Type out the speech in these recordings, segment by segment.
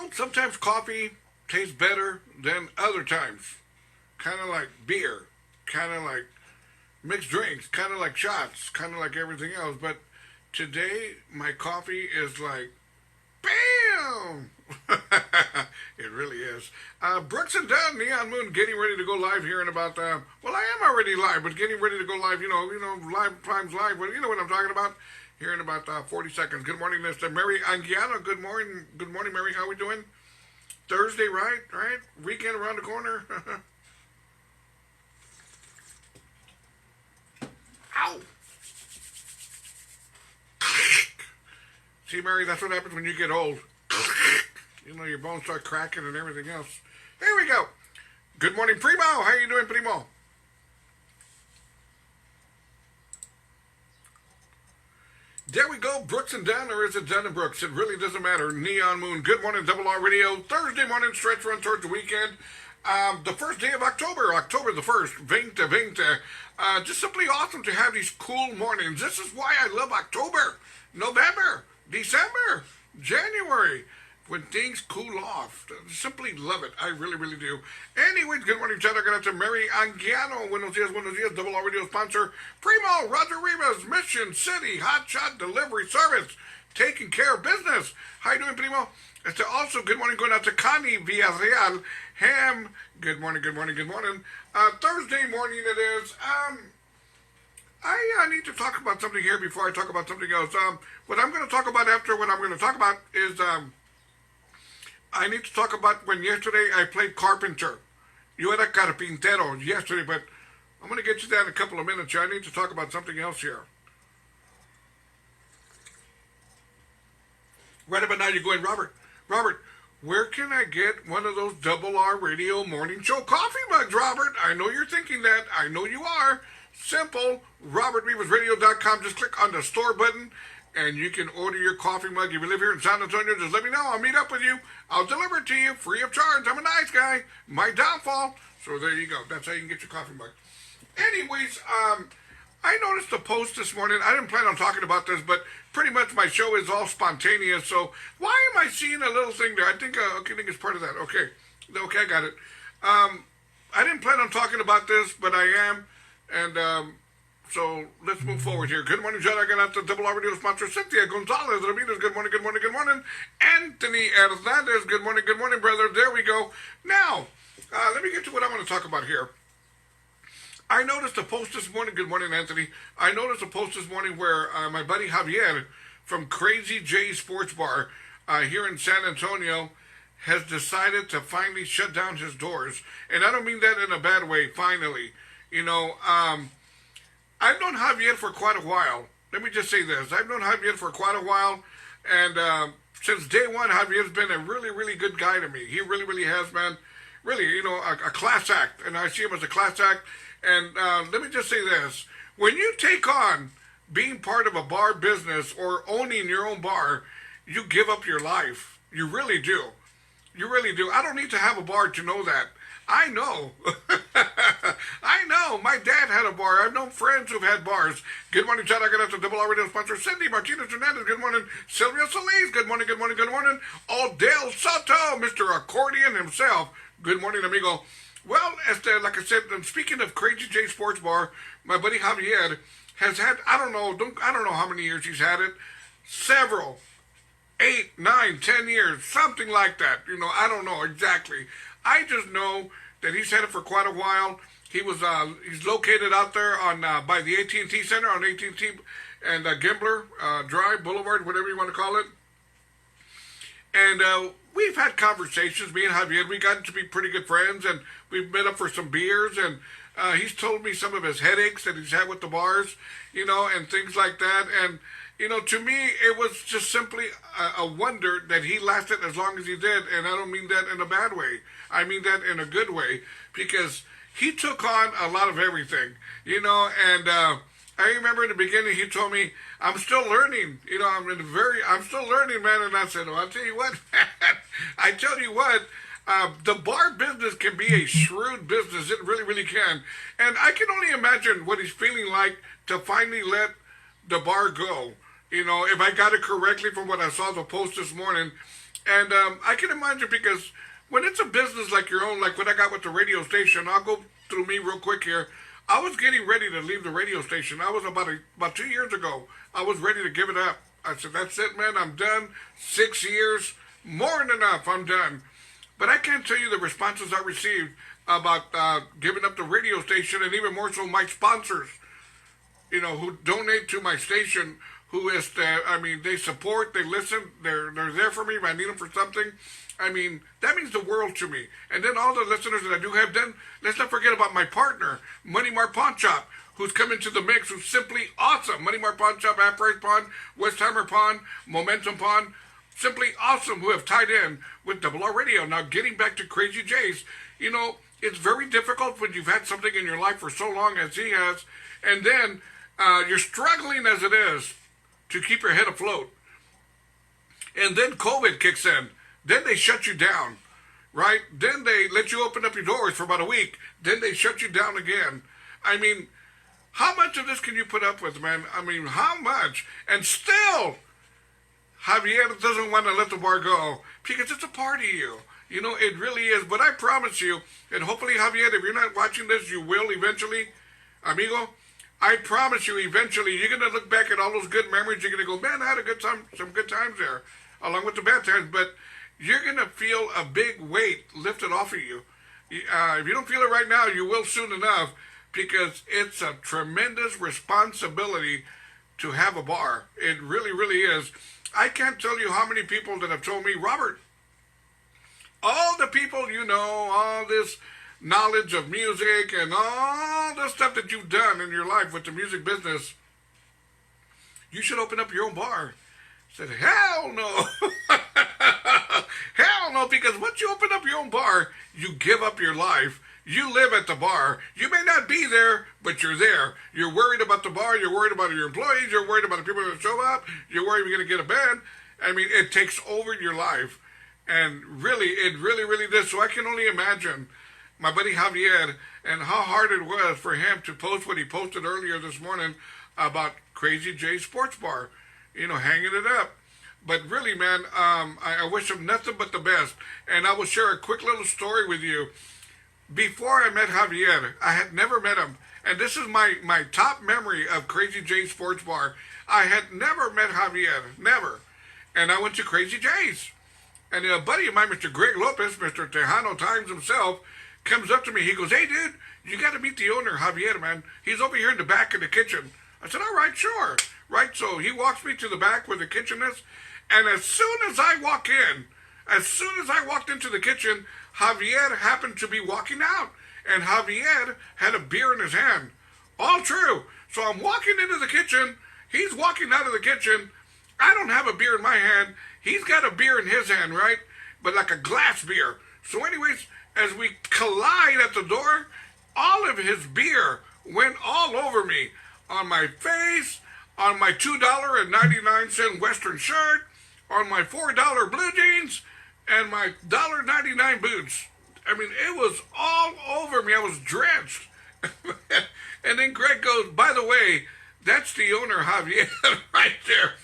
Well, sometimes coffee tastes better than other times. Kind of like beer, kind of like mixed drinks, kind of like shots, kind of like everything else. But today, my coffee is like, bam! It really is. Brooks and Dunn, Neon Moon, getting ready to go live here in about, well, I am already live, but getting ready to go live, live times live, but you know what I'm talking about? Here in about 40 seconds. Good morning, Mr. Mary Anguiano. Good morning, Mary. How we doing? Thursday, right? Right? Weekend around the corner. Ow! See, Mary, that's what happens when you get old. Your bones start cracking and everything else. Here we go. Good morning, Primo. How you doing, Primo? There we go, Brooks and Dunn, or is it Dunn and Brooks? It really doesn't matter. Neon Moon, good morning, Double R Radio. Thursday morning, stretch run towards the weekend. The first day of October the 1st, 20. Just simply awesome to have these cool mornings. This is why I love October, November, December, January, when things cool off. Simply love it. I really, really do. Anyways, good morning, Chad. I'm going to Mary Anguiano. Buenos dias, Double R Radio sponsor. Primo, Robert Rivas, Mission City, Hot Shot Delivery Service. Taking care of business. How you doing, Primo? It's also good morning going out to Connie Villarreal. Ham. Good morning. Thursday morning it is. I need to talk about something here before I talk about something else. What I'm going to talk about after what I'm going to talk about is, I need to talk about when yesterday I played carpenter. Yo era carpintero yesterday, but I'm going to get to that in a couple of minutes here. I need to talk about something else here. Right about now you're going, Robert, where can I get one of those Double R Radio Morning Show coffee mugs, Robert? I know you're thinking that. I know you are. Simple. robertrivasradio.com. Just click on the store button, and you can order your coffee mug. If you live here in San Antonio, just let me know. I'll meet up with you. I'll deliver it to you free of charge. I'm a nice guy. My downfall. So there you go. That's how you can get your coffee mug. Anyways, I noticed a post this morning. I didn't plan on talking about this, but pretty much my show is all spontaneous. So why am I seeing a little thing there? I think it's part of that. Okay, I got it. I didn't plan on talking about this, but I am. And so let's move forward here. Good morning, John. I got out the Double R Radio sponsor, Cynthia Gonzalez Ramirez. Good morning. Anthony Hernandez. Good morning, brother. There we go. Now, let me get to what I want to talk about here. I noticed a post this morning. Good morning, Anthony. I noticed a post this morning where my buddy Javier from Crazy J Sports Bar here in San Antonio has decided to finally shut down his doors. And I don't mean that in a bad way, finally. I've known Javier for quite a while. Let me just say this. I've known Javier for quite a while. And since day one, Javier's been a really, really good guy to me. He really, really has, man. Really, a class act. And I see him as a class act. And let me just say this. When you take on being part of a bar business or owning your own bar, you give up your life. You really do. You really do. I don't need to have a bar to know that. I know. I know. My dad had a bar. I've known friends who've had bars. Good morning, Chad. I got out to Double R Radio sponsor, Cindy Martinez Hernandez. Good morning. Sylvia Solis. Good morning. Odell Soto, Mr. Accordion himself. Good morning, amigo. Well, like I said, speaking of Crazy J Sports Bar, my buddy Javier has had, I don't know how many years he's had it. Several. 8, 9, 10 years. Something like that. I don't know exactly. I just know that he's had it for quite a while. He's located out there on by the AT&T Center on AT&T and Gambler Drive, Boulevard, whatever you want to call it. And we've had conversations, me and Javier. We got to be pretty good friends, and we've met up for some beers, and he's told me some of his headaches that he's had with the bars, and things like that. And, to me, it was just simply a wonder that he lasted as long as he did, and I don't mean that in a bad way. I mean that in a good way, because he took on a lot of everything, and I remember in the beginning he told me, I'm still learning, I'm still learning, man, and I said, well, I'll tell you what, the bar business can be a shrewd business, it really, really can, and I can only imagine what he's feeling like to finally let the bar go, if I got it correctly from what I saw the post this morning. And I can imagine because when it's a business like your own, like what I got with the radio station, I'll go through me real quick here. I was getting ready to leave the radio station. I was about 2 years ago. I was ready to give it up. I said, that's it, man. I'm done. 6 years. More than enough. I'm done. But I can't tell you the responses I received about giving up the radio station, and even more so my sponsors, who donate to my station, who is, they support, they listen, they're there for me if I need them for something. I mean, that means the world to me. And then all the listeners that I do have done, let's not forget about my partner, Money Mart Pawn Shop, who's come into the mix, who's simply awesome. Money Mart Pawn Shop, Half Price Pawn, Westheimer Pawn, Momentum Pawn, simply awesome, who have tied in with Double R Radio. Now, getting back to Crazy J's, it's very difficult when you've had something in your life for so long as he has, and then you're struggling as it is to keep your head afloat. And then COVID kicks in. Then they shut you down, right? Then they let you open up your doors for about a week. Then they shut you down again. I mean, how much of this can you put up with, man? I mean, how much? And still, Javier doesn't want to let the bar go because it's a part of you. It really is. But I promise you, and hopefully, Javier, if you're not watching this, you will eventually, amigo. I promise you, eventually, you're going to look back at all those good memories. You're going to go, man, I had a good time, some good times there, along with the bad times. But you're going to feel a big weight lifted off of you. If you don't feel it right now, you will soon enough, because it's a tremendous responsibility to have a bar. It really, really is. I can't tell you how many people that have told me, Robert, all the people all this knowledge of music and all the stuff that you've done in your life with the music business, you should open up your own bar. I said, hell no. Hell no, because once you open up your own bar, you give up your life. You live at the bar. You may not be there, but you're there. You're worried about the bar. You're worried about your employees. You're worried about the people that show up. You're worried you're going to get a band. I mean, it takes over your life. And really, it really, really does. So I can only imagine my buddy Javier and how hard it was for him to post what he posted earlier this morning about Crazy J Sports Bar, hanging it up. But really, man, I wish him nothing but the best. And I will share a quick little story with you. Before I met Javier, I had never met him. And this is my top memory of Crazy J Sports Bar. I had never met Javier, never. And I went to Crazy J's. And a buddy of mine, Mr. Greg Lopez, Mr. Tejano Times himself, comes up to me. He goes, hey, dude, you got to meet the owner, Javier, man. He's over here in the back of the kitchen. I said, all right, sure. Right, so he walks me to the back where the kitchen is. And as soon as I walked into the kitchen, Javier happened to be walking out. And Javier had a beer in his hand. All true. So I'm walking into the kitchen. He's walking out of the kitchen. I don't have a beer in my hand. He's got a beer in his hand, right? But like a glass beer. So anyways, as we collide at the door, all of his beer went all over me. On my face, on my $2.99 Western shirt, on my $4 blue jeans, and my $1.99 boots. I mean, it was all over me. I was drenched. And then Greg goes, by the way, that's the owner, Javier, right there.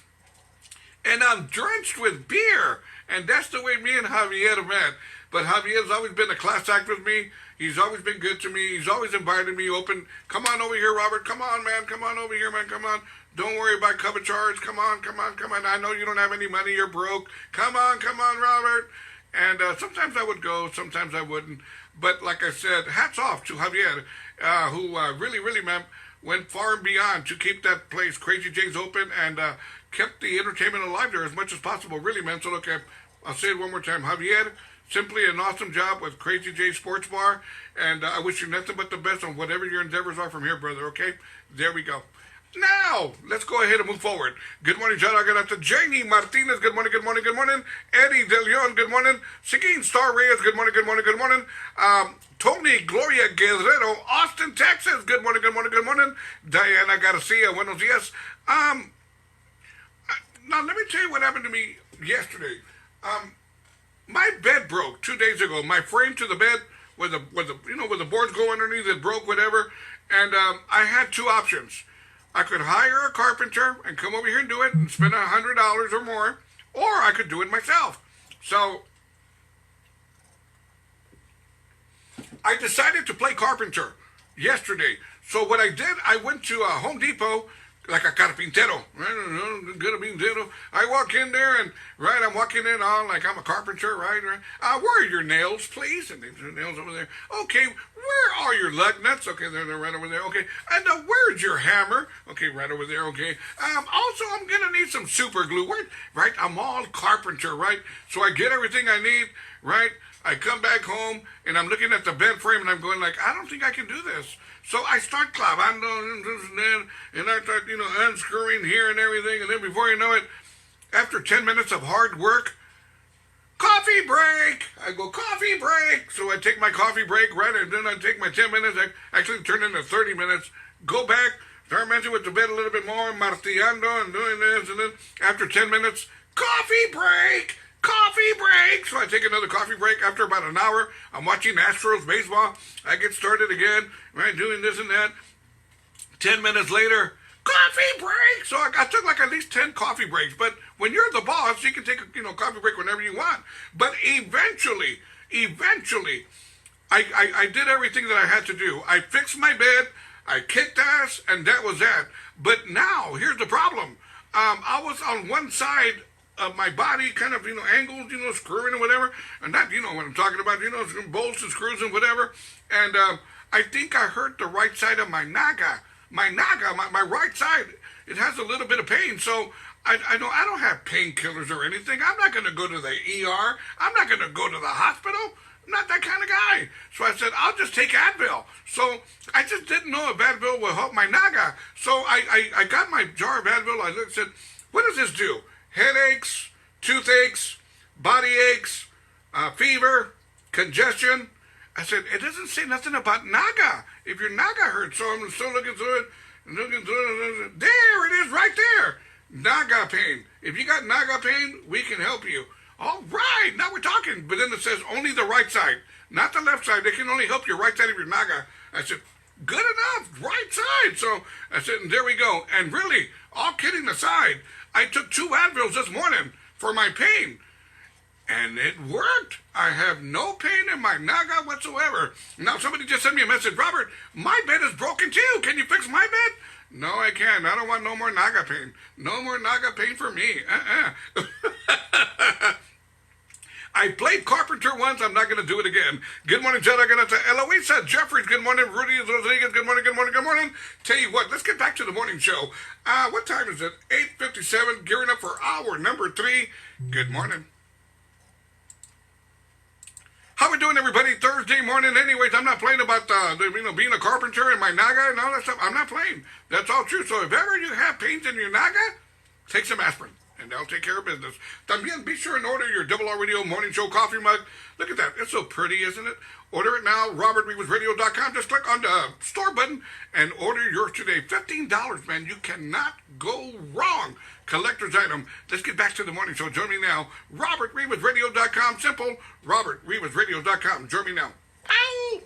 And I'm drenched with beer. And that's the way me and Javier met. But Javier's always been a class act with me. He's always been good to me. He's always invited me open. Come on over here, Robert. Come on, man. Come on over here, man. Come on. Don't worry about cover charge. Come on, come on, come on. I know you don't have any money. You're broke. Come on, Robert. And sometimes I would go. Sometimes I wouldn't. But like I said, hats off to Javier, who really, really, man, went far and beyond to keep that place, Crazy J's, open and kept the entertainment alive there as much as possible. Really, man. So look, I'll say it one more time. Javier, simply an awesome job with Crazy J Sports Bar. And I wish you nothing but the best on whatever your endeavors are from here, brother. Okay? There we go. Now, let's go ahead and move forward. Good morning, John. I got out to Janie Martinez. Good morning, good morning, good morning. Eddie De Leon. Good morning. Seguin Star Reyes. Good morning, good morning, good morning. Tony Gloria Guerrero, Austin, Texas. Good morning, good morning, good morning. Diana Garcia. Buenos dias. Now, let me tell you what happened to me yesterday. My bed broke 2 days ago. My frame to the bed, where the boards go underneath, it broke, whatever. And I had two options. I could hire a carpenter and come over here and do it and spend $100 or more, or I could do it myself. So I decided to play carpenter yesterday. So what I did, I went to Home Depot, like a carpintero, right? Good carpintero. I walk in there and, right, I'm walking in on like I'm a carpenter, right? Where are your nails, please? And there's nails over there. Okay, where are your lug nuts? Okay, they're right over there. Okay, and where's your hammer? Okay, right over there. Okay. Also, I'm gonna need some super glue. Right? I'm all carpenter, right? So I get everything I need, right? I come back home and I'm looking at the bed frame and I'm going like, I don't think I can do this. So I start clavando and I start, unscrewing here and everything. And then before you know it, after 10 minutes of hard work, coffee break. I go, coffee break. So I take my coffee break, right? And then I take my 10 minutes. I actually turn into 30 minutes. Go back, start messing with the bed a little bit more, martillando and doing this. And then after 10 minutes, coffee break. Coffee break! So I take another coffee break. After about an hour, I'm watching Astros baseball. I get started again, right, doing this and that. 10 minutes later, coffee break! So I took like at least 10 coffee breaks. But when you're the boss, you can take a coffee break whenever you want. But eventually, I did everything that I had to do. I fixed my bed, I kicked ass, and that was that. But now, here's the problem. I was on one side of my body, kind of, angled, screwing and whatever, and that, what I'm talking about, bolts and screws and whatever, and I think I hurt the right side of my naga, my right side. It has a little bit of pain, so I don't have painkillers or anything. I'm not going to go to the ER. I'm not going to go to the hospital. I'm not that kind of guy. So I said, I'll just take Advil. So I just didn't know if Advil would help my naga. So I got my jar of Advil. I looked and said, what does this do? Headaches, toothaches, body aches, fever, congestion. I said, it doesn't say nothing about naga. If your naga hurts, so I'm still looking through it. There it is right there. Naga pain. If you got naga pain, we can help you. All right, now we're talking. But then it says only the right side, not the left side. They can only help your right side of your naga. I said, good enough, right side. So I said, and there we go. And really, all kidding aside, I took 2 Advils this morning for my pain, and it worked. I have no pain in my naga whatsoever. Now, somebody just sent me a message, Robert, my bed is broken too. Can you fix my bed? No, I can't. I don't want no more naga pain. No more naga pain for me. I played carpenter once. I'm not going to do it again. Good morning, Jed. I'm going to Eloisa Jeffries. Good morning, Rudy Rodriguez. Good morning, good morning, good morning. Tell you what, let's get back to the morning show. What time is it? 8:57. Gearing up for hour number 3. Good morning. How we doing, everybody? Thursday morning. Anyways, I'm not playing about being a carpenter and my naga and all that stuff. I'm not playing. That's all true. So if ever you have pains in your naga, take some aspirin, and they'll take care of business. También, be sure and order your RRR Radio Morning Show coffee mug. Look at that. It's so pretty, isn't it? Order it now, robertrivasradio.com. Just click on the store button and order yours today. $15, man. You cannot go wrong. Collector's item. Let's get back to the morning show. Join me now. robertrivasradio.com. Simple. robertrivasradio.com. Join me now. Ow!